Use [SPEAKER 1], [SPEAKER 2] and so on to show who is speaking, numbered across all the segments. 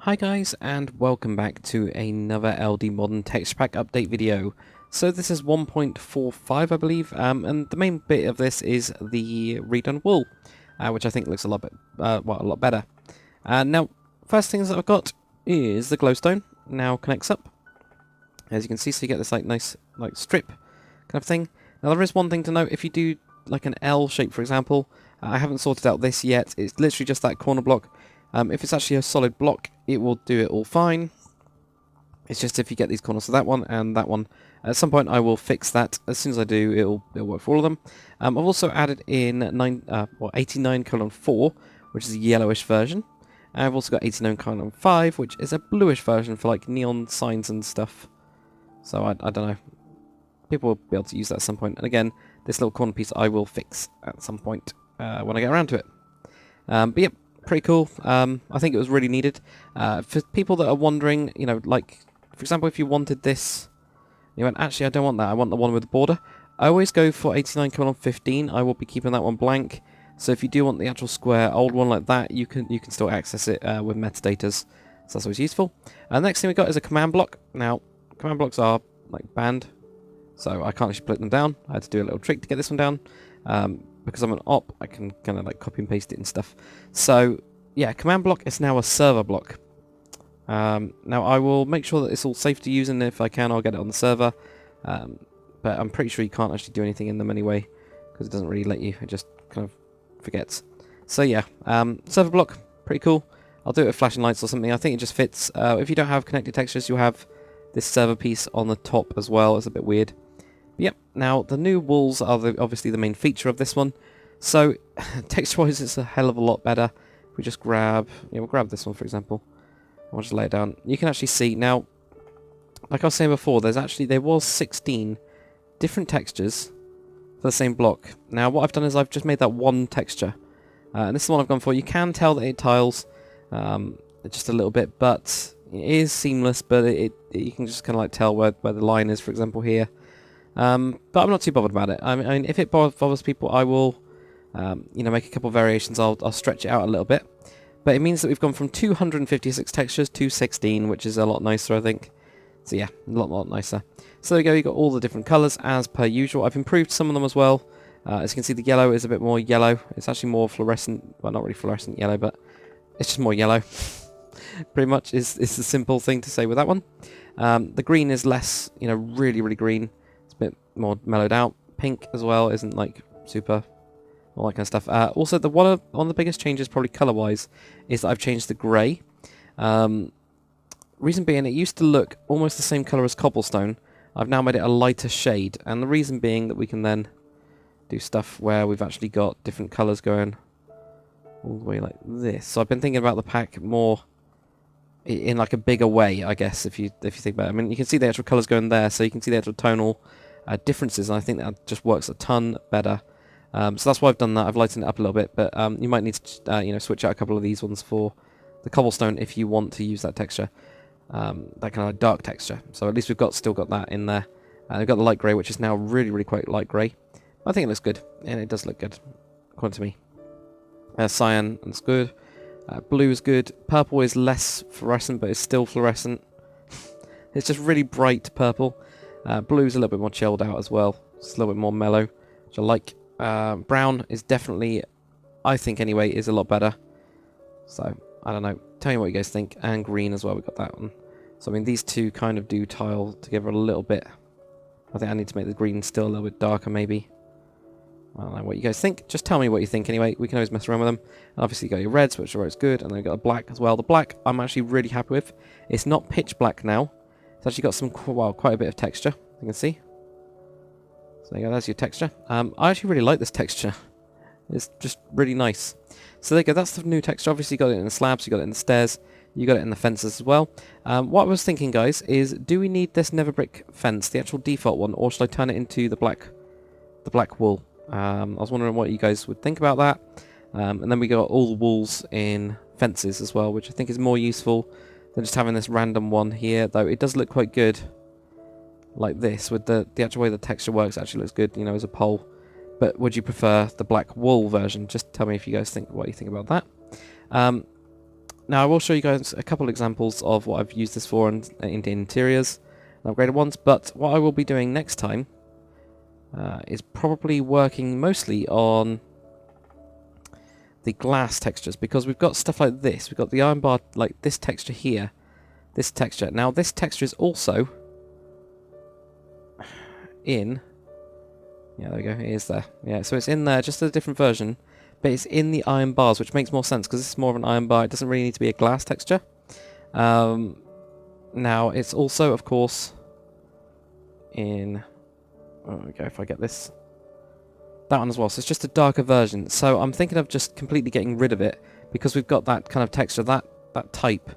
[SPEAKER 1] Hi guys, and welcome back to another LD Modern Texture Pack update video. So this is 1.45 I believe, and the main bit of this is the redone wool, which I think looks a lot a lot better. Now, first things that I've got is the glowstone. Now connects up, as you can see, so you get this nice strip kind of thing. Now there is one thing to note: if you do like an L shape, for example, I haven't sorted out this yet. It's literally just that corner block. If it's actually a solid block, it will do it all fine. It's just if you get these corners of that one and that one, at some point I will fix that. As soon as I do, it'll work for all of them. I've also added in 89:4, which is a yellowish version. And I've also got 89:5, which is a bluish version for like neon signs and stuff. So I don't know. People will be able to use that at some point. And again, this little corner piece I will fix at some point when I get around to it. But yep. Pretty cool. I think it was really needed. For people that are wondering, you know, like, for example, if you wanted this, you went, actually, I don't want that, I want the one with the border. I always go for 89:15. I will be keeping that one blank. So if you do want the actual square old one like that, you can still access it with metadatas. So that's always useful. The next thing we got is a command block. Now, command blocks are like banned, so I can't actually split them down. I had to do a little trick to get this one down. Because I'm an op, I can kind of like copy and paste it and stuff. So yeah, command block is now a server block. Now I will make sure that it's all safe to use, and if I can, I'll get it on the server. But I'm pretty sure you can't actually do anything in them anyway, because it doesn't really let you. It just kind of forgets. So yeah, server block, pretty cool. I'll do it with flashing lights or something. I think it just fits. If you don't have connected textures, you'll have this server piece on the top as well. It's a bit weird. Yep, now the new walls are obviously the main feature of this one. So, texture-wise it's a hell of a lot better. If we just grab, we'll grab this one for example. I'll just lay it down. You can actually see, now, like I was saying before, there was 16 different textures for the same block. Now what I've done is I've just made that one texture. And this is the one I've gone for. You can tell that it tiles just a little bit, but it is seamless, but you can just kind of like tell where the line is, for example, here. But I'm not too bothered about it. I mean, if it bothers people, I will, make a couple of variations. I'll stretch it out a little bit. But it means that we've gone from 256 textures to 16, which is a lot nicer, I think. So yeah, a lot nicer. So there you go. You've got all the different colours as per usual. I've improved some of them as well. As you can see, the yellow is a bit more yellow. It's actually more fluorescent. Well, not really fluorescent yellow, but it's just more yellow. Pretty much is the simple thing to say with that one. The green is less, really green. Bit more mellowed out. Pink as well isn't like super, all that kind of stuff. Also, one of the biggest changes, probably color-wise, is that I've changed the grey. Reason being, it used to look almost the same color as cobblestone. I've now made it a lighter shade, and the reason being that we can then do stuff where we've actually got different colors going all the way like this. So I've been thinking about the pack more in like a bigger way, I guess, if you think about it. I mean, you can see the actual colors going there, so you can see the actual tonal differences, and I think that just works a ton better. So that's why I've done that. I've lightened it up a little bit, but you might need to switch out a couple of these ones for the cobblestone if you want to use that texture, that kind of dark texture. So at least we've still got that in there. We've got the light grey, which is now really quite light grey. I think it looks good, and it does look good, according to me. Cyan, that's good. Blue is good. Purple is less fluorescent, but it's still fluorescent. It's just really bright purple. Blue is a little bit more chilled out as well. It's a little bit more mellow, which I like. Brown is definitely, I think anyway, is a lot better. So, I don't know. Tell me what you guys think. And green as well, we got that one. So, I mean, these two kind of do tile together a little bit. I think I need to make the green still a little bit darker, maybe. I don't know what you guys think. Just tell me what you think anyway. We can always mess around with them. And obviously you got your reds, which are always good, and then you've got the black as well. The black I'm actually really happy with. It's not pitch black now. It's actually got some quite a bit of texture, you can see. So there you go, there's your texture. I actually really like this texture. It's just really nice. So there you go, that's the new texture. Obviously you got it in the slabs, you got it in the stairs, you got it in the fences as well. What I was thinking, guys, is do we need this nether brick fence, the actual default one, or should I turn it into the black wool? I was wondering what you guys would think about that. And then we got all the walls in fences as well, which I think is more useful than just having this random one here, though it does look quite good like this, with the actual way the texture works. Actually looks good, as a pole. But would you prefer the black wool version? Just tell me if you guys what you think about that. Now I will show you guys a couple examples of what I've used this for in interiors and upgraded ones, but what I will be doing next time is probably working mostly on the glass textures, because we've got stuff like this. We've got the iron bar, like this texture here, this texture. Now this texture is also in, yeah, there we go, it is there. Yeah, so it's in there, just a different version, but it's in the iron bars, which makes more sense because this is more of an iron bar. It doesn't really need to be a glass texture. Now it's also, of course, in, oh, there we go, if I get this, that one as well. So it's just a darker version. So I'm thinking of just completely getting rid of it because we've got that kind of texture, that type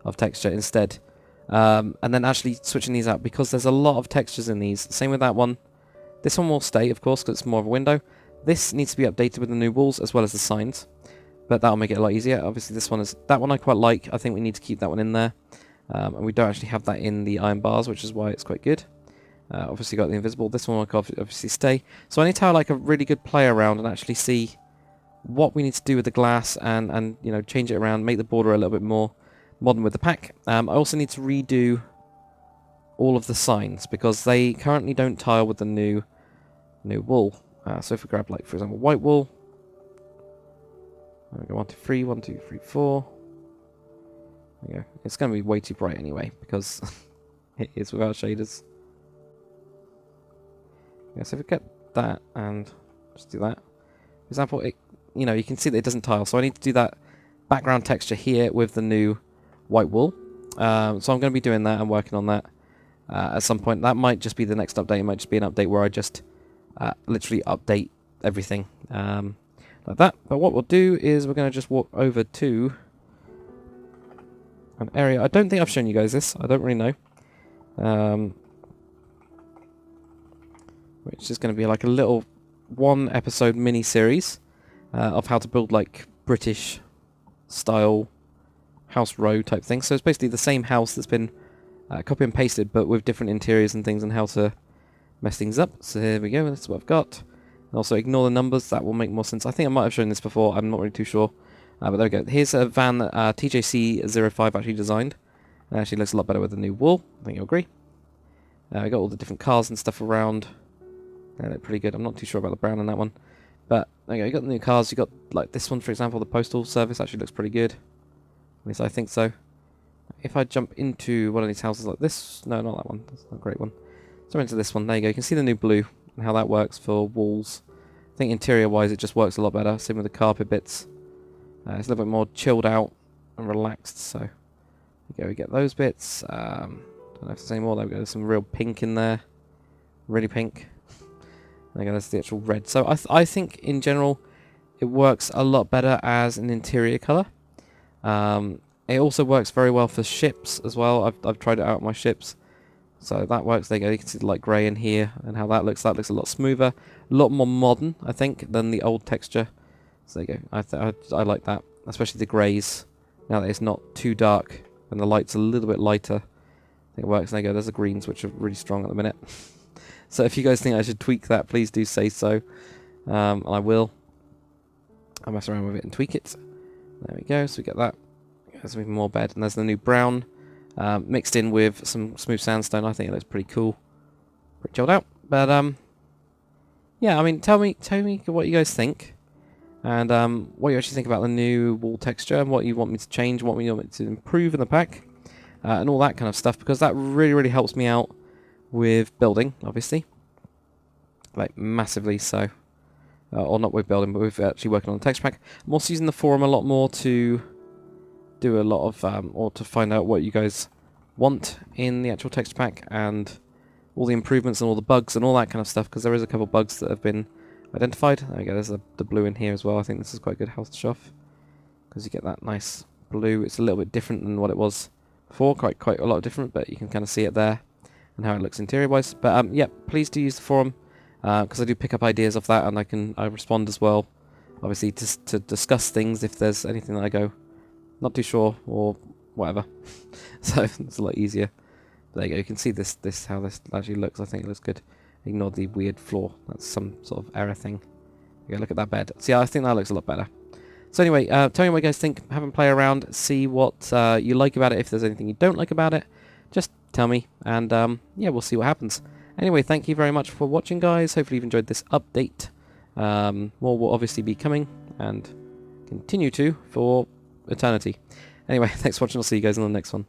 [SPEAKER 1] of texture instead. And then actually switching these out because there's a lot of textures in these. Same with that one. This one will stay, of course, because it's more of a window. This needs to be updated with the new walls as well as the signs, but that'll make it a lot easier. Obviously, this one is, that one I quite like. I think we need to keep that one in there. And we don't actually have that in the iron bars, which is why it's quite good. Obviously got the invisible. This one will obviously stay. So I need to have like a really good play around and actually see what we need to do with the glass and you know, change it around, make the border a little bit more modern with the pack. I also need to redo all of the signs because they currently don't tile with the new wool. So if we grab, like, for example, white wool, there we go, 1, 2, 3, 1, 2, 3, 4. There we go. It's going to be way too bright anyway because it is without shaders. Yeah, so if we get that and just do that. For example, it, you know, you can see that it doesn't tile, so I need to do that background texture here with the new white wool. So I'm going to be doing that and working on that at some point. That might just be the next update. It might just be an update where I just literally update everything like that. But what we'll do is we're going to just walk over to an area. I don't think I've shown you guys this. I don't really know. Which is going to be like a little 1-episode mini-series of how to build like British style house row type thing. So it's basically the same house that's been copy and pasted, but with different interiors and things and how to mess things up. So here we go, that's what I've got. And also ignore the numbers, that will make more sense. I think I might have shown this before, I'm not really too sure. But there we go. Here's a van that TJC05 actually designed. It actually looks a lot better with the new wool, I think you'll agree. We got all the different cars and stuff around. They look pretty good. I'm not too sure about the brown on that one. But there you go, you got the new cars, you got like this one for example, the postal service actually looks pretty good. At least I think so. If I jump into one of these houses like this, no, not that one, that's not a great one. So into this one, there you go, you can see the new blue and how that works for walls. I think interior wise it just works a lot better, same with the carpet bits. It's a little bit more chilled out and relaxed, so there you go, we get those bits. Don't know if there's any more, there we go, there's some real pink in there, really pink. There you go, that's the actual red. So I think in general it works a lot better as an interior colour. It also works very well for ships as well. I've tried it out on my ships. So that works. There you go. You can see the light grey in here and how that looks. That looks a lot smoother. A lot more modern, I think, than the old texture. So there you go. I like that. Especially the greys. Now that it's not too dark and the light's a little bit lighter. I think it works. There you go. There's the greens, which are really strong at the minute. So if you guys think I should tweak that, please do say so. I will. I'll mess around with it and tweak it. There we go. So we get that. There's even more bed. And there's the new brown. Mixed in with some smooth sandstone. I think it looks pretty cool. Pretty chilled out. But, yeah, I mean, tell me what you guys think. And what you actually think about the new wall texture. And what you want me to change. What you want me to improve in the pack. And all that kind of stuff. Because that really, really helps me out with building, obviously. Like, massively so. Or not with building, but with actually working on the texture pack. I'm also using the forum a lot more to do a lot of, or to find out what you guys want in the actual texture pack and all the improvements and all the bugs and all that kind of stuff, because there is a couple bugs that have been identified. There we go, there's the blue in here as well. I think this is quite a good house shelf because you get that nice blue. It's a little bit different than what it was before, quite a lot different, but you can kind of see it there and how it looks interior wise. But yeah, please do use the forum because I do pick up ideas of that, and I respond as well, obviously to discuss things if there's anything that I go not too sure or whatever. So it's a lot easier. But there you go, you can see this how this actually looks. I think it looks good. Ignore the weird floor, that's some sort of error thing. Yeah, look at that bed. See, I think that looks a lot better. So anyway, tell me what you guys think. Have a play around, see what you like about it. If there's anything you don't like about it, just tell me, and yeah, we'll see what happens. Anyway, thank you very much for watching, guys. Hopefully you've enjoyed this update. More will obviously be coming, and continue to for eternity. Anyway, thanks for watching. I'll see you guys in the next one.